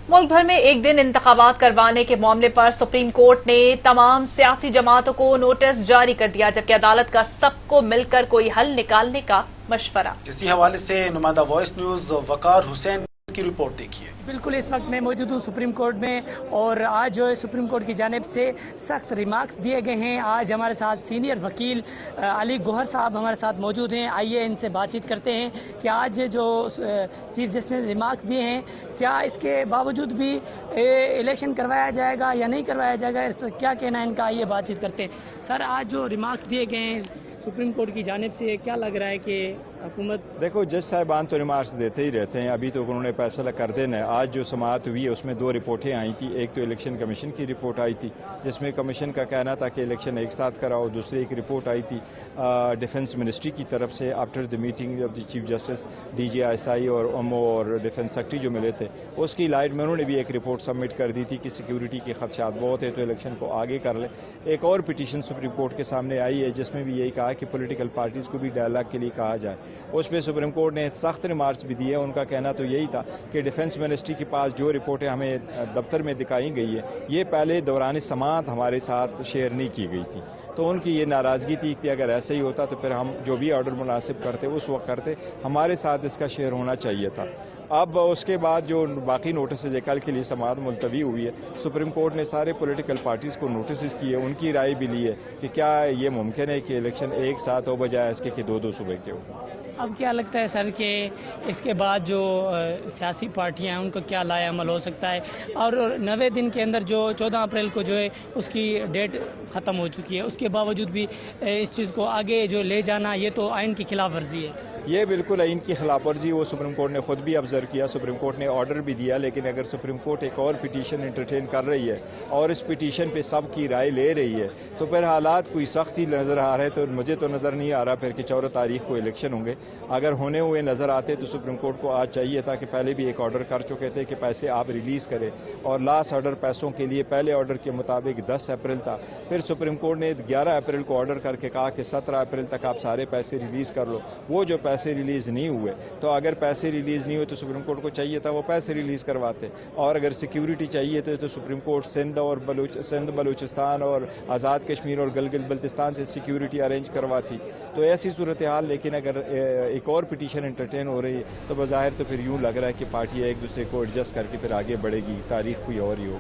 मुल्क भर में एक दिन इंतखाबात करवाने के मामले पर सुप्रीम कोर्ट ने तमाम सियासी जमातों को नोटिस जारी कर दिया, जबकि अदालत का सबको मिलकर कोई हल निकालने का मशवरा। इसी हवाले से नुमाइंदा वॉइस न्यूज वकार हुसैन की रिपोर्ट देखिए। बिल्कुल, इस वक्त मैं मौजूद हूँ सुप्रीम कोर्ट में और आज जो है सुप्रीम कोर्ट की जानिब से सख्त रिमार्क्स दिए गए हैं। आज हमारे साथ सीनियर वकील अली गौहर साहब हमारे साथ मौजूद हैं। आइए इनसे बातचीत करते हैं कि आज जो चीफ जस्टिस ने रिमार्क्स दिए हैं, क्या इसके बावजूद भी इलेक्शन करवाया जाएगा या नहीं करवाया जाएगा, इस पर क्या कहना है इनका। आइए बातचीत करते हैं। सर, आज जो रिमार्क्स दिए गए हैं सुप्रीम कोर्ट की जानिब से, क्या लग रहा है कि हुकूमत। देखो, जज साहिबान तो रिमार्क्स देते ही रहते हैं, अभी तो उन्होंने फैसला कर देना है। आज जो समाअत हुई है उसमें दो रिपोर्टें आई थी। एक तो इलेक्शन कमीशन की रिपोर्ट आई थी जिसमें कमीशन का कहना था कि इलेक्शन एक साथ कराओ। दूसरी एक रिपोर्ट आई थी डिफेंस मिनिस्ट्री की तरफ से after the meeting of the chief justice DGSI और OMO और डिफेंस सेक्रेटरी जो मिले थे, उसकी लाइट में उन्होंने भी एक रिपोर्ट सबमिट कर दी थी कि सिक्योरिटी के खदशात बहुत है तो इलेक्शन को आगे कर ले। एक और पिटीशन सुप्रीम कोर्ट के सामने आई है जिसमें भी यही कहा कि पॉलिटिकल पार्टीज को भी डायलॉग के लिए कहा जाए। उस पर सुप्रीम कोर्ट ने सख्त रिमार्क्स भी दिए। उनका कहना तो यही था कि डिफेंस मिनिस्ट्री के पास जो रिपोर्टें हमें दफ्तर में दिखाई गई है, ये पहले दौरान समाअत हमारे साथ शेयर नहीं की गई थी। तो उनकी ये नाराज़गी थी कि अगर ऐसा ही होता तो फिर हम जो भी ऑर्डर मुनासिब करते उस वक्त करते, हमारे साथ इसका शेयर होना चाहिए था। अब उसके बाद जो बाकी नोटिस है कल के लिए समाअत मुलतवी हुई है, सुप्रीम कोर्ट ने सारे पॉलिटिकल पार्टीज़ को नोटिस किए, उनकी राय भी ली है कि क्या ये मुमकिन है कि इलेक्शन एक साथ हो बजाय इसके कि दो सुबह के हो। अब क्या लगता है सर कि इसके बाद जो सियासी पार्टियां हैं उनको क्या लाया अमल हो सकता है, और 90 दिन के अंदर जो 14 अप्रैल को जो है उसकी डेट ख़त्म हो चुकी है, उसके बावजूद भी इस चीज़ को आगे जो ले जाना, ये तो आइन की खिलाफ वर्जी है। ये बिल्कुल आइन की खिलाफ वर्जी वो सुप्रीम कोर्ट ने खुद भी ऑब्जर्व किया। सुप्रीम कोर्ट ने ऑर्डर भी दिया, लेकिन अगर सुप्रीम कोर्ट एक और पिटीशन इंटरटेन कर रही है और इस पिटीशन पे सब की राय ले रही है तो फिर हालात कोई सख्ती नज़र आ रहे हैं। तो मुझे तो नज़र नहीं आ रहा फिर कि 14 तारीख को इलेक्शन होंगे। अगर होने हुए नज़र आते तो सुप्रीम कोर्ट को आज चाहिए था कि पहले भी एक ऑर्डर कर चुके थे कि पैसे आप रिलीज़ करें, और लास्ट ऑर्डर पैसों के लिए पहले ऑर्डर के मुताबिक 10 अप्रैल था। फिर सुप्रीम कोर्ट ने 11 अप्रैल को ऑर्डर करके कहा कि 17 अप्रैल तक आप सारे पैसे रिलीज़ कर लो। वो जो पैसे रिलीज़ नहीं हुए, तो अगर पैसे रिलीज़ नहीं हुए तो सुप्रीम कोर्ट को चाहिए था वो पैसे रिलीज़ करवाते। और अगर सिक्योरिटी चाहिए तो सुप्रीम कोर्ट सिंध बलूचिस्तान और आज़ाद कश्मीर और गिलगित बल्तिस्तान से सिक्योरिटी अरेंज करवाती। तो ऐसी सूरत हाल, लेकिन अगर एक और पिटीशन एंटरटेन हो रही है तो बज़ाहिर तो फिर यूँ लग रहा है कि पार्टियाँ एक दूसरे को एडजस्ट करके फिर आगे बढ़ेगी, तारीख कोई और ही हो।